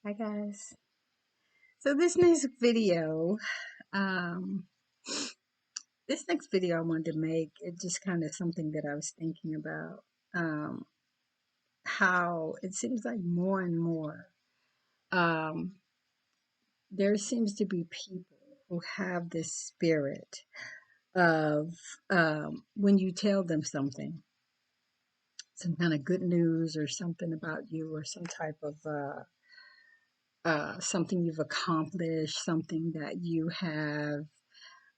Hi guys. So um, this next video I wanted to make, it just kind of something that I was thinking about. Um, how it seems like more and more, um, there seems to be people who have this spirit of when you tell them something, some kind of good news or something about you, or some type of something you've accomplished, something that you have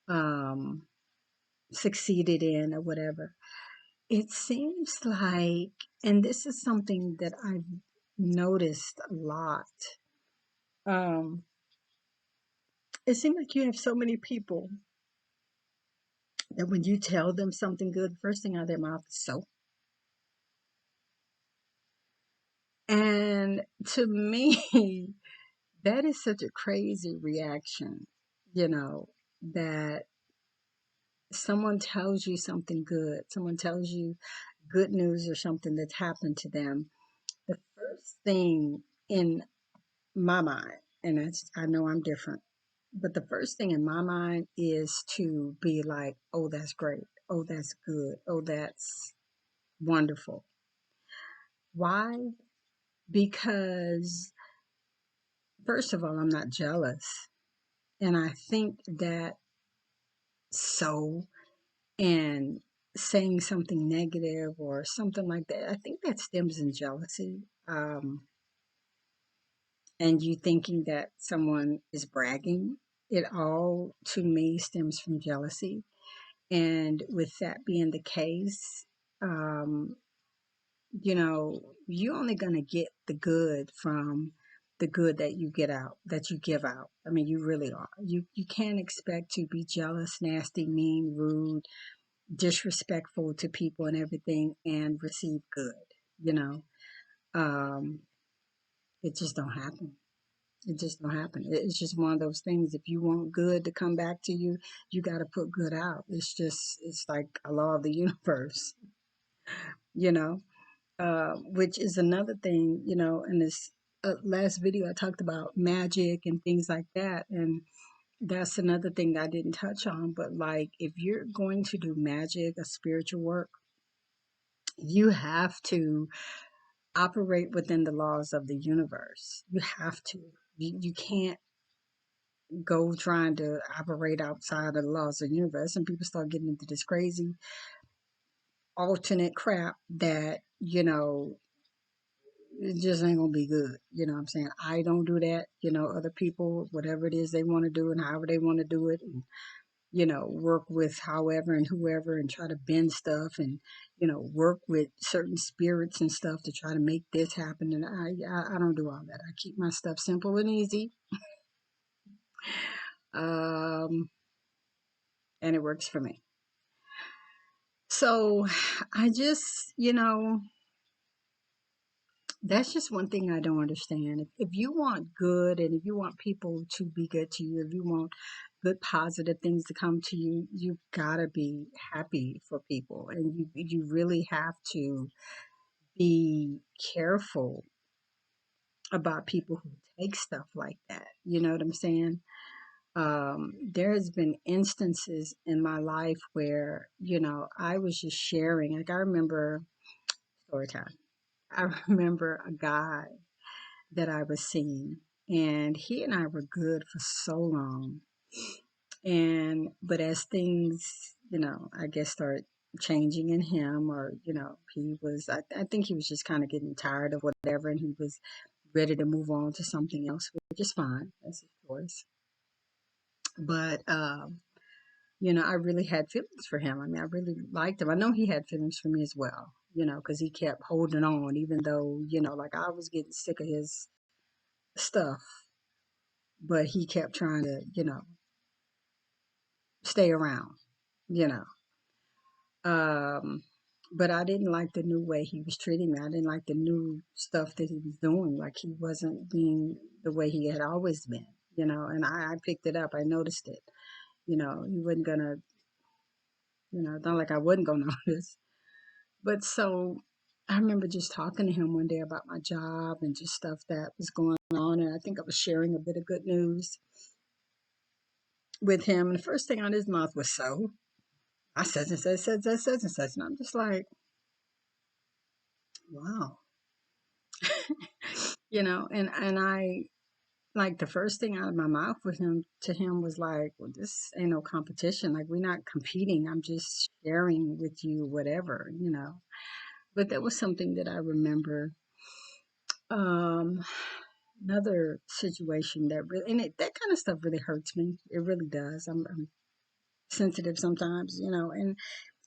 um, succeeded in or whatever. It seems like, and this is something that I've noticed a lot. Um, it seems like you have so many people that when you tell them something good, first thing out of their mouth is so. And to me, that is such a crazy reaction, that someone tells you something good, someone tells you good news or something that's happened to them. The first thing in my mind, and I know I'm different, but the first thing in my mind is to be like, oh, that's great. Oh, that's good. Oh, that's wonderful. Why? Because, first of all, I'm not jealous. And I think that so and saying something negative or something like that, I think that stems in jealousy. And you thinking that someone is bragging, it all to me stems from jealousy. And with that being the case, um, you're only going to get the good from the good that you get out, that you give out. I mean, you really are. You can't expect to be jealous, nasty, mean, rude, disrespectful to people and everything and receive good, you know. Um, it just don't happen. It just don't happen. It's just one of those things. If you want good to come back to you, you got to put good out. It's like a law of the universe, you know, which is another thing, in this last video, I talked about magic and things like that. And that's another thing that I didn't touch on. But like, if you're going to do magic, a spiritual work, you have to operate within the laws of the universe. You have to. You can't go trying to operate outside of the laws of the universe, and people start getting into this crazy alternate crap that it just ain't gonna be good. You know what I'm saying? I don't do that. Other people, whatever it is they want to do and however they want to do it, and work with however and whoever and try to bend stuff and work with certain spirits and stuff to try to make this happen. And I don't do all that. I keep my stuff simple and easy. Um, and it works for me. So I just, that's just one thing I don't understand. If you want good and if you want people to be good to you, if you want good positive things to come to you, you gotta be happy for people. And you really have to be careful about people who take stuff like that. You know what I'm saying? There has been instances in my life where, I was just sharing. Like I remember story time. I remember a guy that I was seeing, and he and I were good for so long. But as things, I guess started changing in him, or I think he was just kind of getting tired of whatever, and he was ready to move on to something else, which is fine. That's his choice. But I really had feelings for him. I mean, I really liked him. I know he had feelings for me as well, because he kept holding on, even though, like I was getting sick of his stuff, but he kept trying to, stay around, you know. Um, but I didn't like the new way he was treating me. I didn't like the new stuff that he was doing. Like he wasn't being the way he had always been, and I picked it up. I noticed it. He wasn't gonna, it's not like I wasn't gonna notice. But so I remember just talking to him one day about my job and just stuff that was going on, and I think I was sharing a bit of good news with him. And the first thing out of his mouth was, "So I said and such," and I'm just like, wow, and I like the first thing out of my mouth with him to him was like, well, this ain't no competition. Like, we're not competing. I'm just sharing with you whatever. But that was something that I remember. Um, Another situation that really, and that kind of stuff really hurts me. It really does. I'm sensitive sometimes, and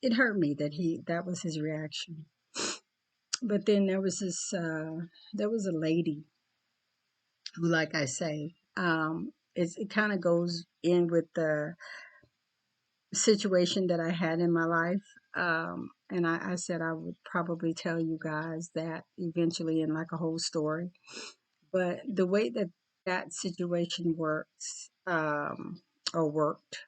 it hurt me that was his reaction. But then there was a lady who, like I say, it kind of goes in with the situation that I had in my life. And I said I would probably tell you guys that eventually in like a whole story. But the way that that situation works, or worked,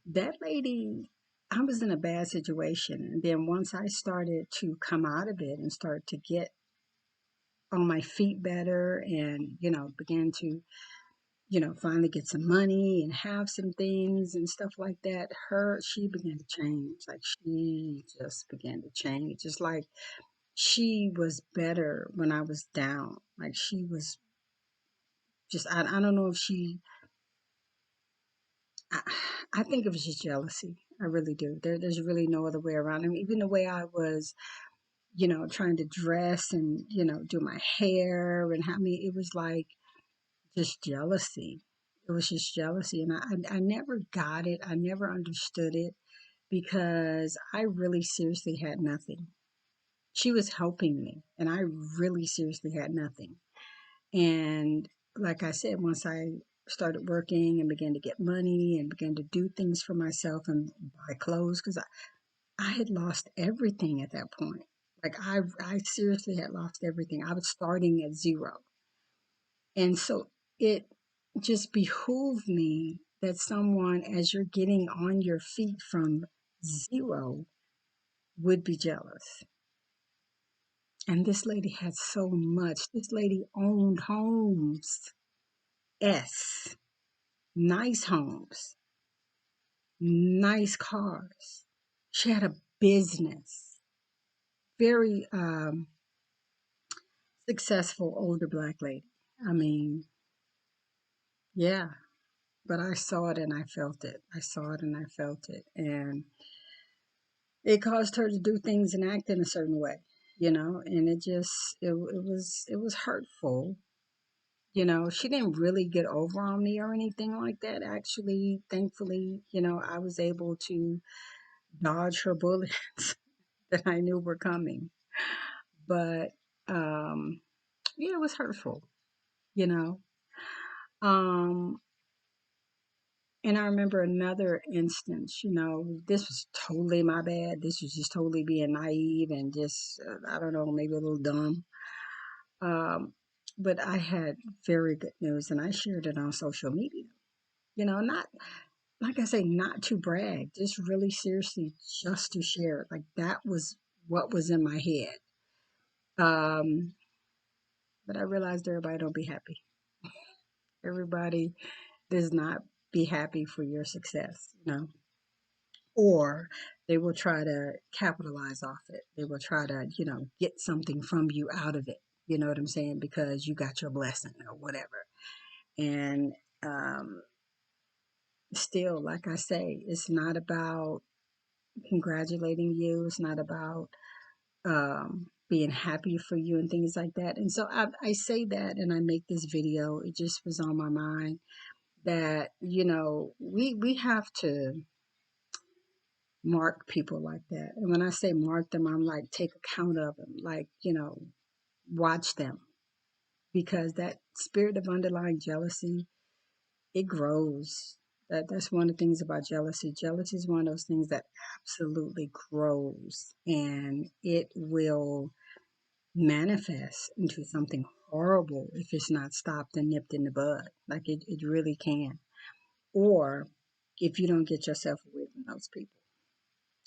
that lady, I was in a bad situation. And then once I started to come out of it and start to get on my feet better and began to finally get some money and have some things and stuff like that, she began to change. Like, she just began to change. Just like she was better when I was down. Like, she was just, I don't know if I, I think it was just jealousy. I really do. There's really no other way around. I mean, even the way I was trying to dress and do my hair and how me, it was like just jealousy. It was just jealousy. And I never got it. I never understood it because I really seriously had nothing. She was helping me, and I really seriously had nothing. And like I said, once I started working and began to get money and began to do things for myself and buy clothes, because I had lost everything at that point. Like, I seriously had lost everything. I was starting at zero. And so it just behooved me that someone, as you're getting on your feet from zero, would be jealous. And this lady had so much. This lady owned homes. S. Nice homes, nice cars. She had a business. Very successful older black lady. I mean, yeah, but I saw it and I felt it. I saw it and I felt it. And it caused her to do things and act in a certain way, and it was hurtful. She didn't really get over on me or anything like that. Actually, thankfully, I was able to dodge her bullets that I knew were coming. But um, yeah, it was hurtful, you know. Um, and I remember another instance, this was totally my bad. This was just totally being naive and just, I don't know, maybe a little dumb. Um, but I had very good news and I shared it on social media. Not, like I say, not to brag, just really seriously, just to share it. Like, that was what was in my head. Um, but I realized everybody don't be happy. Everybody does not be happy for your success, or they will try to capitalize off it. They will try to get something from you out of it. You know what I'm saying? Because you got your blessing or whatever. And um, still, like I say, it's not about congratulating you. It's not about being happy for you and things like that. And so I say that and I make this video. It just was on my mind that we have to mark people like that. And when I say mark them, I'm like, take account of them, like, watch them, because that spirit of underlying jealousy, it grows. That's one of the things about jealousy. Jealousy is one of those things that absolutely grows, and it will manifest into something horrible if it's not stopped and nipped in the bud. Like, it really can. Or if you don't get yourself away from those people,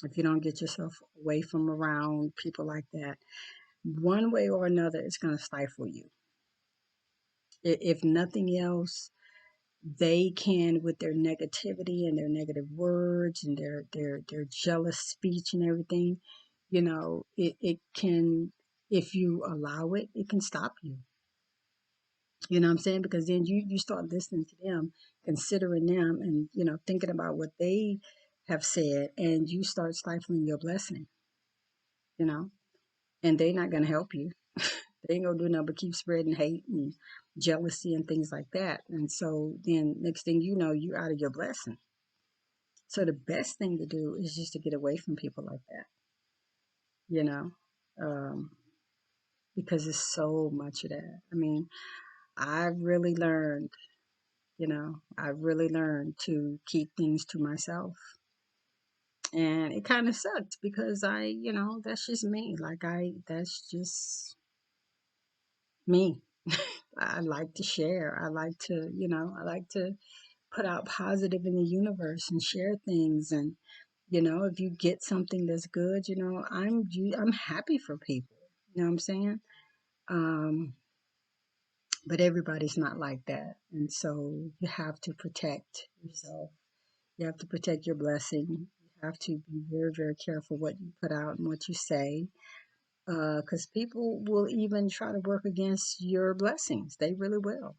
if you don't get yourself away from around people like that, one way or another, it's going to stifle you. If nothing else, they can, with their negativity and their negative words and their jealous speech and everything, it can, if you allow it, it can stop you. You know what I'm saying? Because then you start listening to them, considering them, and thinking about what they have said, and you start stifling your blessing. You know, and they're not gonna help you. They ain't gonna do nothing but keep spreading hate and jealousy and things like that. And so then next thing you know, you out of your blessing. So the best thing to do is just to get away from people like that, you know, um, because it's so much of that. I mean, I really learned, I really learned to keep things to myself. And it kind of sucks because that's just me. That's just me. I like to share. I like to put out positive in the universe and share things. And, if you get something that's good, I'm happy for people. You know what I'm saying? Um, but everybody's not like that. And so you have to protect yourself. You have to protect your blessing. You have to be very, very careful what you put out and what you say. Because people will even try to work against your blessings. They really will.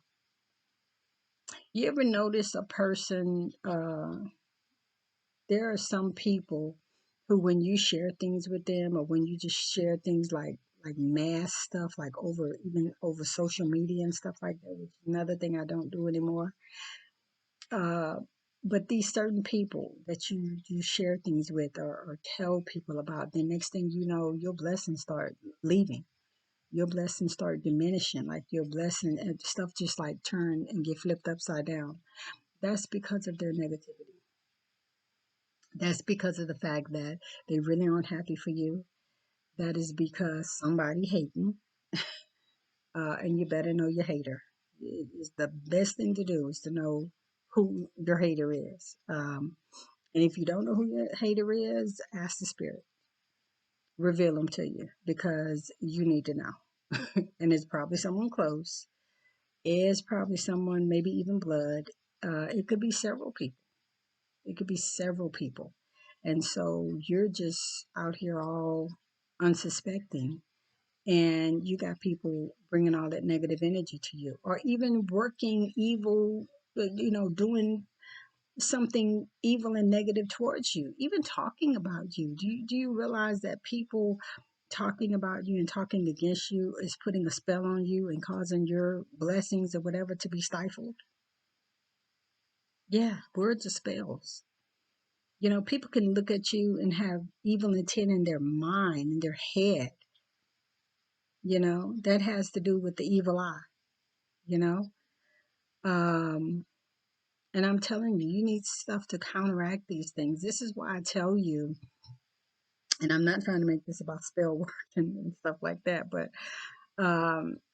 You ever notice a person, there are some people who, when you share things with them, or when you just share things like mass stuff, like even over social media and stuff like that, which is another thing I don't do anymore. Uh, but these certain people that you share things with, or tell people about, the next thing you know, your blessings start leaving. Your blessings start diminishing, like your blessing and stuff just like turn and get flipped upside down. That's because of their negativity. That's because of the fact that they really aren't happy for you. That is because somebody hating, and you better know your hater. It's the best thing to do is to know who your hater is. And if you don't know who your hater is, ask the spirit, reveal them to you, because you need to know. And it's probably someone close. It's probably someone, maybe even blood. It could be several people. It could be several people. And so you're just out here all unsuspecting, and you got people bringing all that negative energy to you, or even working evil, doing something evil and negative towards you, even talking about you. Do you realize that people talking about you and talking against you is putting a spell on you and causing your blessings or whatever to be stifled? Yeah, words are spells. People can look at you and have evil intent in their mind, in their head. That has to do with the evil eye, you know? Um, and I'm telling you, you need stuff to counteract these things. This is why I tell you, and I'm not trying to make this about spell work and stuff like that, but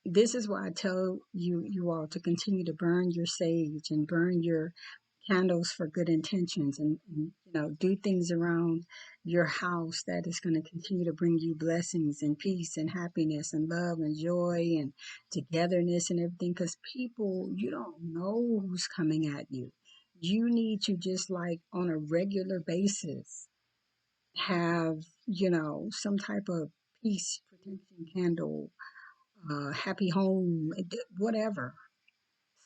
this is why I tell you all to continue to burn your sage and burn your candles for good intentions, and do things around your house that is going to continue to bring you blessings and peace and happiness and love and joy and togetherness and everything, because people, you don't know who's coming at you. You need to, just like on a regular basis, have some type of peace protection candle, happy home, whatever,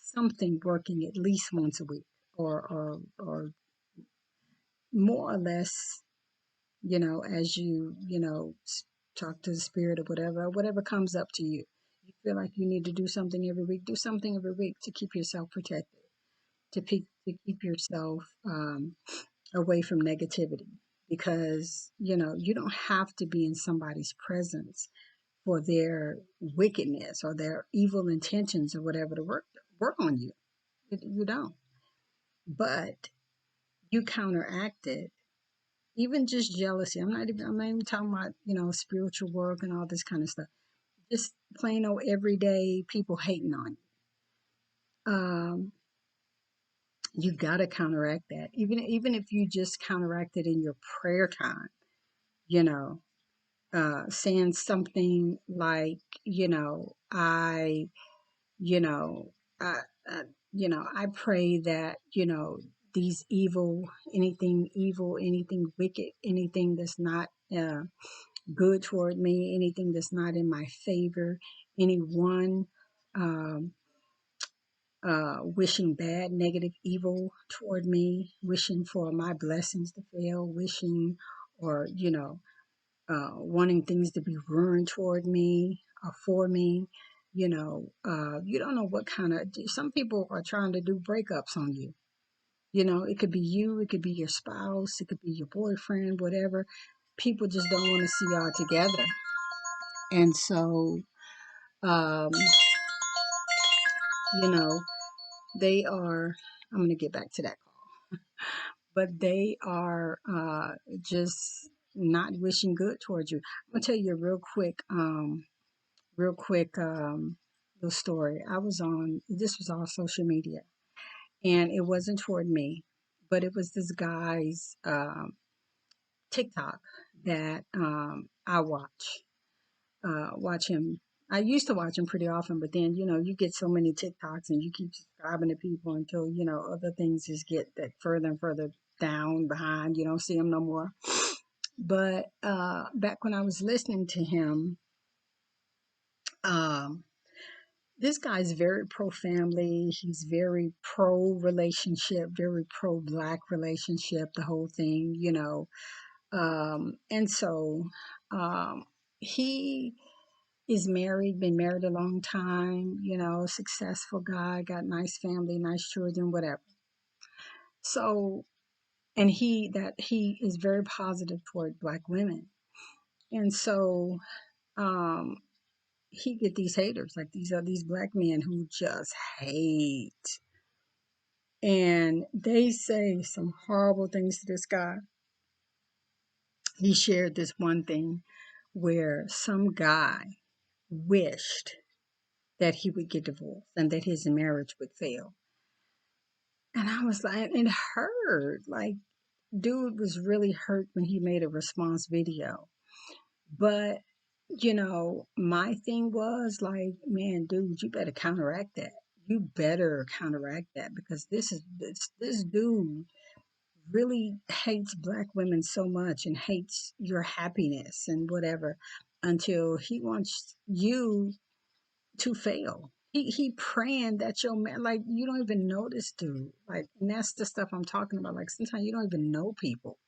something working at least once a week, or more or less, as talk to the spirit, or whatever comes up to you. You feel like you need to do something every week, do something every week to keep yourself protected, to keep yourself away from negativity, because you don't have to be in somebody's presence for their wickedness or their evil intentions or whatever to work on you. You don't. But you counteract it. Even just jealousy. I'm not even talking about, spiritual work and all this kind of stuff. Just plain old everyday people hating on you. You gotta counteract that. Even if you just counteract it in your prayer time, you know, saying something like, I You know, I, I I pray that, these anything wicked, anything that's not good toward me, anything that's not in my favor, anyone um, wishing bad, negative, evil toward me, wishing for my blessings to fail, wishing or, wanting things to be ruined toward me or for me. You don't know what kind of, some people are trying to do breakups on you. It could be you, it could be your spouse, it could be your boyfriend, whatever. People just don't want to see y'all together. And so, um, you know, they are, I'm going to get back to that call, but they are just not wishing good towards you. I'm going to tell you a real quick little story. This was all social media, and it wasn't toward me, but it was this guy's TikTok that I watch him. I used to watch him pretty often, but then, you get so many TikToks and you keep subscribing to people until, other things just get that further and further down behind. You don't see him no more. But back when I was listening to him, um, this guy's very pro family. He's very pro relationship, very pro black relationship, the whole thing. And so he is married, been married a long time, successful guy, got nice family, nice children, whatever. So, and he is very positive toward black women. And so, um, he get these haters, like these black men who just hate. And they say some horrible things to this guy. He shared this one thing where some guy wished that he would get divorced and that his marriage would fail. And I was like, it hurt. Like, dude was really hurt when he made a response video. But, my thing was like, man, dude, you better counteract that. You better counteract that because this dude really hates black women so much and hates your happiness and whatever until he wants you to fail. He praying that your man, like, you don't even know this dude. Like, and that's the stuff I'm talking about. Like, sometimes you don't even know people.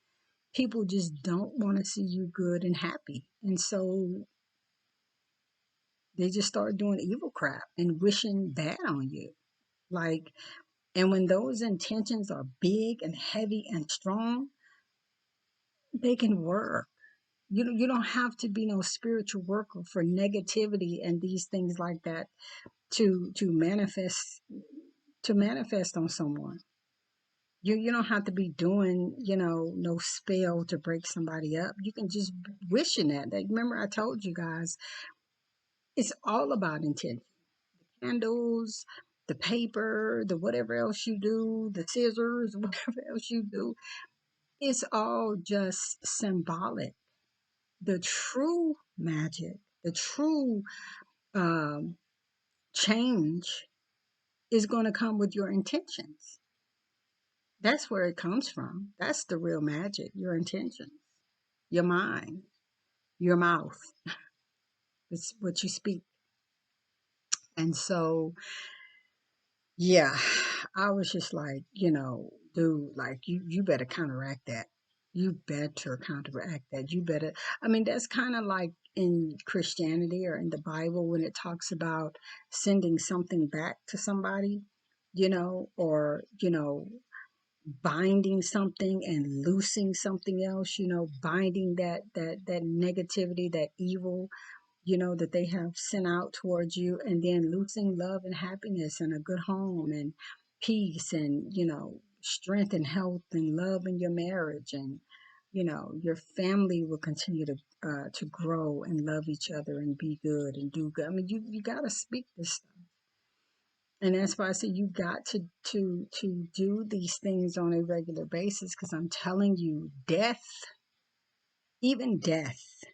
People just don't want to see you good and happy. And so they just start doing evil crap and wishing bad on you. Like, and when those intentions are big and heavy and strong, they can work. You don't have to be no spiritual worker for negativity and these things like that to manifest on someone. You don't have to be doing, no spell to break somebody up. You can just wishing that. Remember I told you guys, it's all about intention. Candles, the paper, the whatever else you do, the scissors, whatever else you do, it's all just symbolic. The true magic, the true um, change is going to come with your intentions. That's where it comes from. That's the real magic, your intentions, your mind, your mouth. It's what you speak. And so, yeah, I was just like, dude, like you better counteract that. You better counteract that. You better, I mean, that's kind of like in Christianity or in the Bible when it talks about sending something back to somebody, or, binding something and loosing something else, binding that negativity, that evil, that they have sent out towards you, and then loosing love and happiness and a good home and peace and, strength and health and love in your marriage, and your family will continue to grow and love each other and be good and do good. I mean, you got to speak this stuff. And that's why I say you got to do these things on a regular basis, because I'm telling you, even death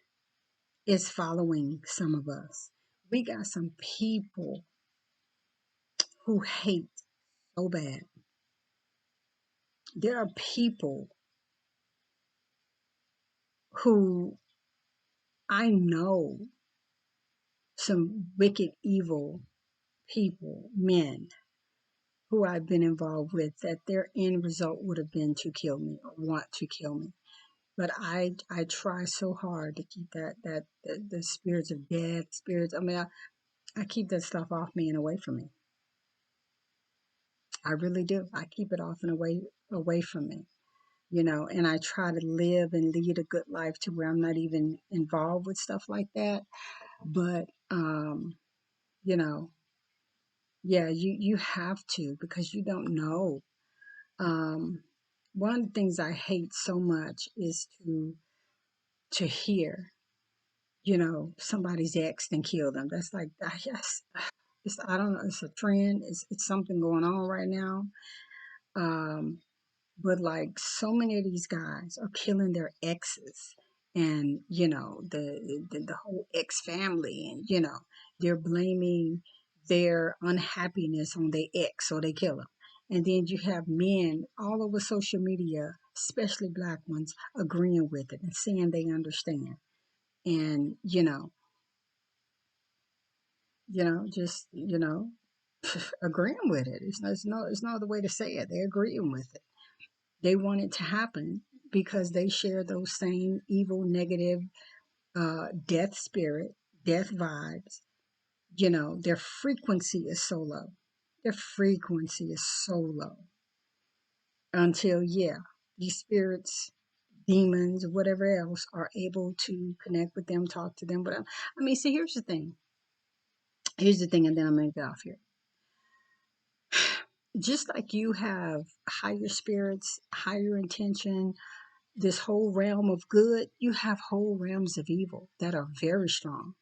is following some of us. We got some people who hate so bad. There are people who I know, some wicked, evil people, men who I've been involved with, that their end result would have been to kill me or want to kill me. But I try so hard to keep the spirits of death, spirits. I mean, I keep that stuff off me and away from me. I really do. I keep it off and away from me. And I try to live and lead a good life to where I'm not even involved with stuff like that. But you know, yeah, you have to, because you don't know. Um, one of the things I hate so much is to hear, somebody's ex and kill them. That's like, yes, I don't know, it's a trend. It's something going on right now. Um, but like so many of these guys are killing their exes, and the whole ex family, and they're blaming their unhappiness on their ex, so they kill them. And then you have men all over social media, especially black ones, agreeing with it and saying they understand, and just agreeing with it. It's no other way to say it. They're agreeing with it. They want it to happen because they share those same evil, negative, death spirit, death vibes. Their frequency is so low. Their frequency is so low until, yeah, these spirits, demons, whatever else, are able to connect with them, talk to them. But I mean, see, here's the thing. Here's the thing, and then I'm going to get off here. Just like you have higher spirits, higher intention, this whole realm of good, you have whole realms of evil that are very strong.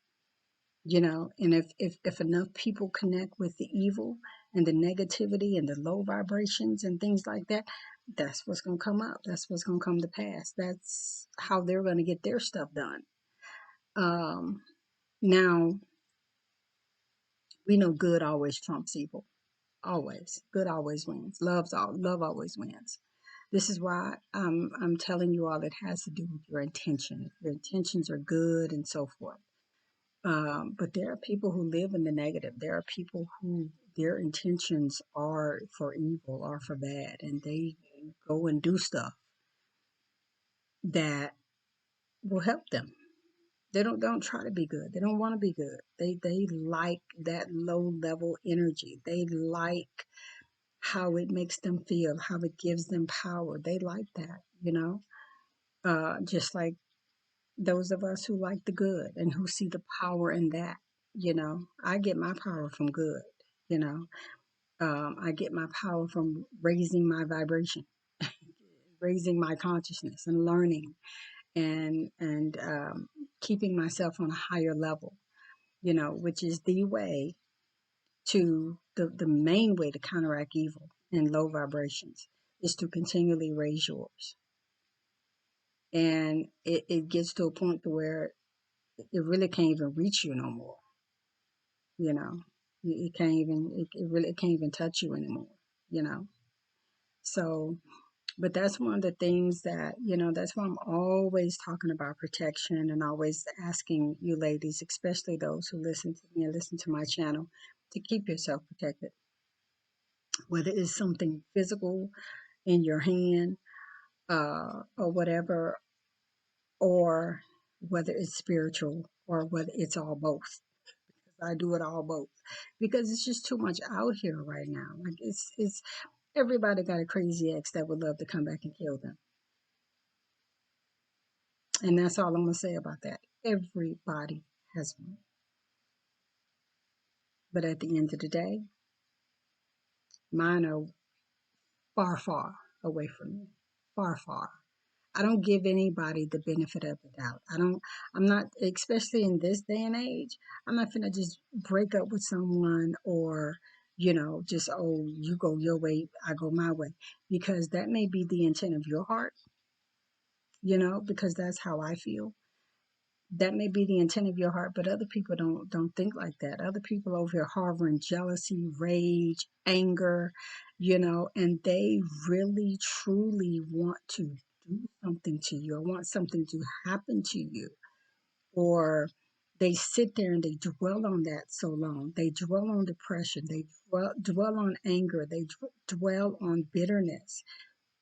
And if enough people connect with the evil and the negativity and the low vibrations and things like that, that's what's going to come up. That's what's going to come to pass. That's how they're going to get their stuff done. Now, we know good always trumps evil. Always. Good always wins. Love always wins. This is why I'm telling you all, it has to do with your intention. If your intentions are good and so forth. But there are people who live in the negative. There are people who their intentions are for evil or for bad, and they go and do stuff that will help them. They don't try to be good. They don't want to be good. They like that low level energy. They like how it makes them feel, how it gives them power. They like that. Just like those of us who like the good and who see the power in that. I get my power from good. You know, I get my power from raising my vibration, raising my consciousness, and learning, and keeping myself on a higher level. Which is the way to the main way to counteract evil and low vibrations is to continually raise yours. And it gets to a point to where it really can't even reach you no more. you know it can't even it really can't even touch you anymore. you know so, but that's one of the things that, that's why I'm always talking about protection, and always asking you ladies, especially those who listen to me and listen to my channel, to keep yourself protected, whether it's something physical in your hand, or whatever, or whether it's spiritual, or whether it's all both. I do it all both, because it's just too much out here right now. Like, it's everybody got a crazy ex that would love to come back and kill them. And that's all I'm going to say about that. Everybody has one. But at the end of the day, mine are far, far away from me. Far, far. I don't give anybody the benefit of the doubt. I'm not, especially in this day and age, I'm not finna just break up with someone, or, just, oh, you go your way, I go my way. Because that may be the intent of your heart, because that's how I feel. That may be the intent of your heart, but other people don't think like that. Other people over here harboring jealousy, rage, anger, and they really truly want to do something to you or want something to happen to you. Or they sit there and they dwell on that so long. They dwell on depression. They dwell on anger. They dwell on bitterness.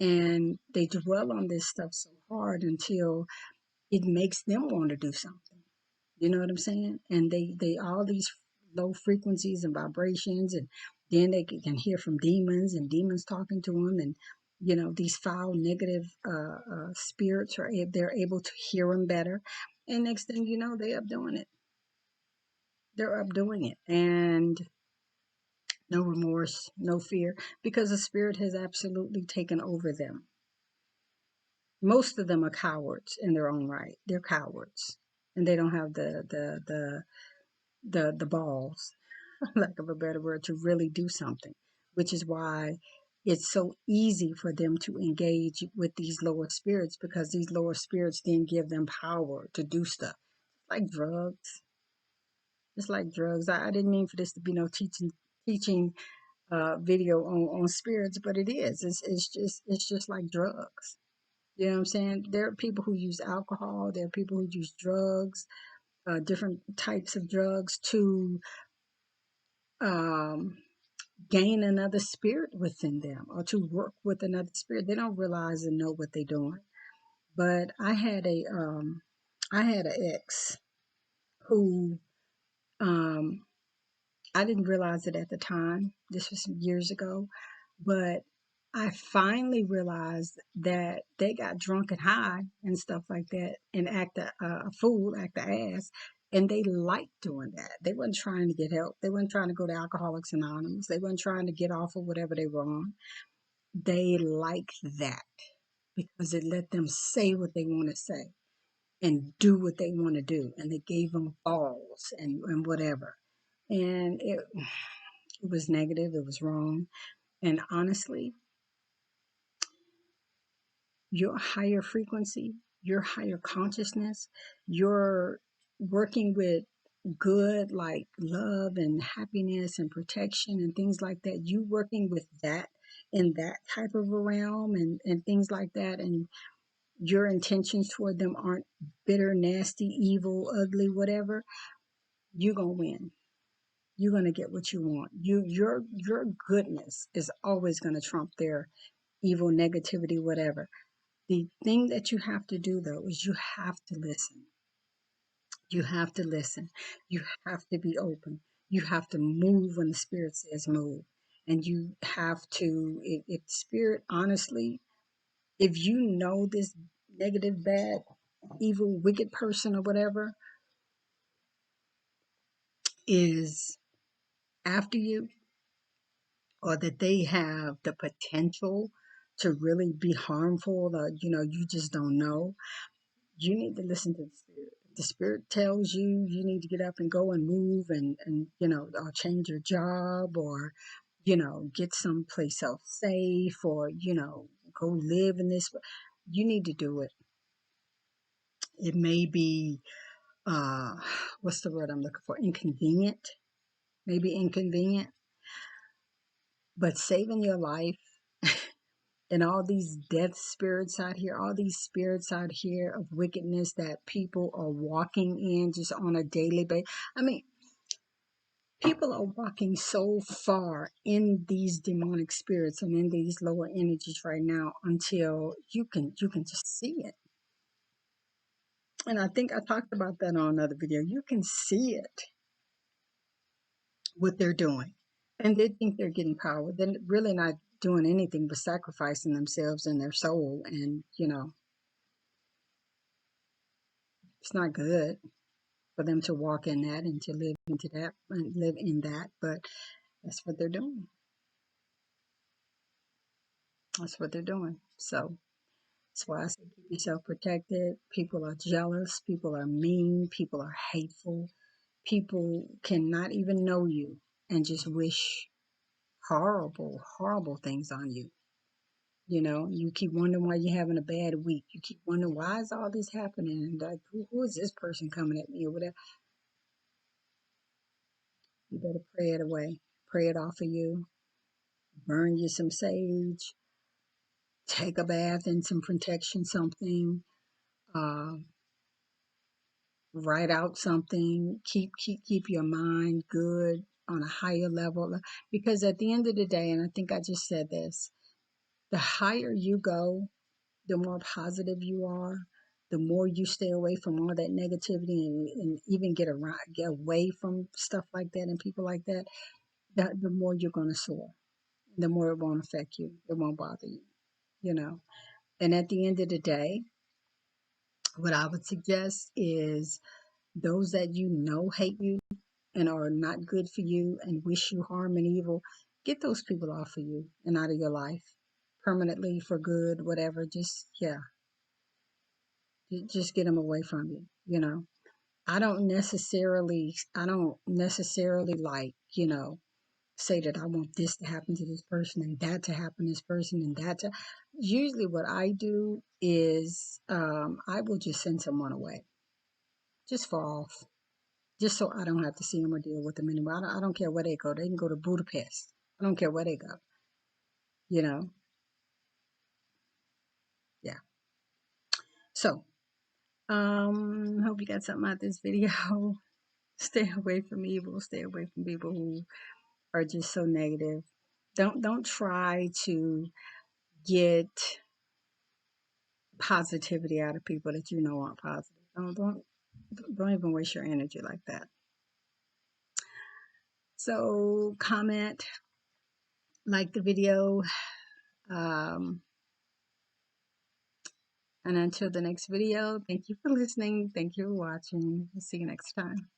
And they dwell on this stuff so hard until it makes them want to do something. You know what I'm saying? And they all these low frequencies and vibrations, and then they can hear from demons and demons talking to them, and these foul negative spirits they're able to hear them better, and next thing you know, they're up doing it. They're up doing it, and no remorse, no fear, because the spirit has absolutely taken over them. Most of them are cowards in their own right. They're cowards, and they don't have the balls, lack of a better word, to really do something, which is why it's so easy for them to engage with these lower spirits, because these lower spirits then give them power to do stuff. Like drugs. It's like drugs. I didn't mean for this to be no teaching video on spirits, but it is. It's just like drugs. You know what I'm saying? There are people who use alcohol. There are people who use drugs, different types of drugs to um, gain another spirit within them or to work with another spirit. They don't realize and know what they're doing. But I had an ex who um, I didn't realize it at the time. This was some years ago, but I finally realized that they got drunk and high and stuff like that and act a fool, act the ass. And they liked doing that. They wasn't trying to get help. They wasn't trying to go to Alcoholics Anonymous. They wasn't trying to get off of whatever they were on. They liked that because it let them say what they want to say and do what they want to do. And they gave them balls and whatever. And it was negative. It was wrong. And honestly, your higher frequency, your higher consciousness, your working with good like love and happiness and protection and things like that, you working with that in that type of a realm and things like that, and your intentions toward them aren't bitter, nasty, evil, ugly, whatever, you're gonna win. You're gonna get what you want. Your goodness is always gonna trump their evil, negativity, whatever. The thing that you have to do though is you have to listen. You have to listen. You have to be open. You have to move when the spirit says move. And you have to, if spirit, honestly, if you know this negative, bad, evil, wicked person or whatever is after you, or that they have the potential to really be harmful, or you just don't know, you need to listen to the spirit. If the spirit tells you you need to get up and go and move and or change your job, or get someplace else safe, or go live in this, you need to do it. It may be uh what's the word I'm looking for, inconvenient, maybe inconvenient, but saving your life and all these death spirits out here, all these spirits out here of wickedness that people are walking in just on a daily basis. I mean, people are walking so far in these demonic spirits and in these lower energies right now until you can just see it. And I think I talked about that on another video. You can see it, what they're doing. And they think they're getting power. They're really not doing anything but sacrificing themselves and their soul. And, it's not good for them to walk in that and to live into that and live in that. But that's what they're doing. That's what they're doing. So that's why I say keep yourself protected. People are jealous. People are mean. People are hateful. People cannot even know you and just wish horrible, horrible things on you. You keep wondering why you're having a bad week. You keep wondering, why is all this happening? And like, who is this person coming at me or whatever? You better pray it away. Pray it off of you. Burn you some sage. Take a bath in some protection, something. Uh, Write out something. Keep your mind good on a higher level. Because at the end of the day, and I think I just said this, the higher you go, the more positive you are, the more you stay away from all that negativity and even get away from stuff like that and people like that, the more you're going to soar, the more it won't affect you. It won't bother you, you know. And at the end of the day, what I would suggest is those that hate you and are not good for you and wish you harm and evil, get those people off of you and out of your life permanently for good, whatever. Just get them away from you, I don't necessarily like, say that I want this to happen to this person and that to happen to this person and that to. Usually, what I do is I will just send someone away, just for off, just so I don't have to see them or deal with them anymore. I don't care where they go. They can go to Budapest. I don't care where they go. You know, yeah. So, hope you got something out of this video. Stay away from evil. Stay away from people who are just so negative. Don't try to get positivity out of people that you know aren't positive. Don't even waste your energy like that. So comment, like the video, um, and until the next video, thank you for listening. Thank you for watching. See you next time.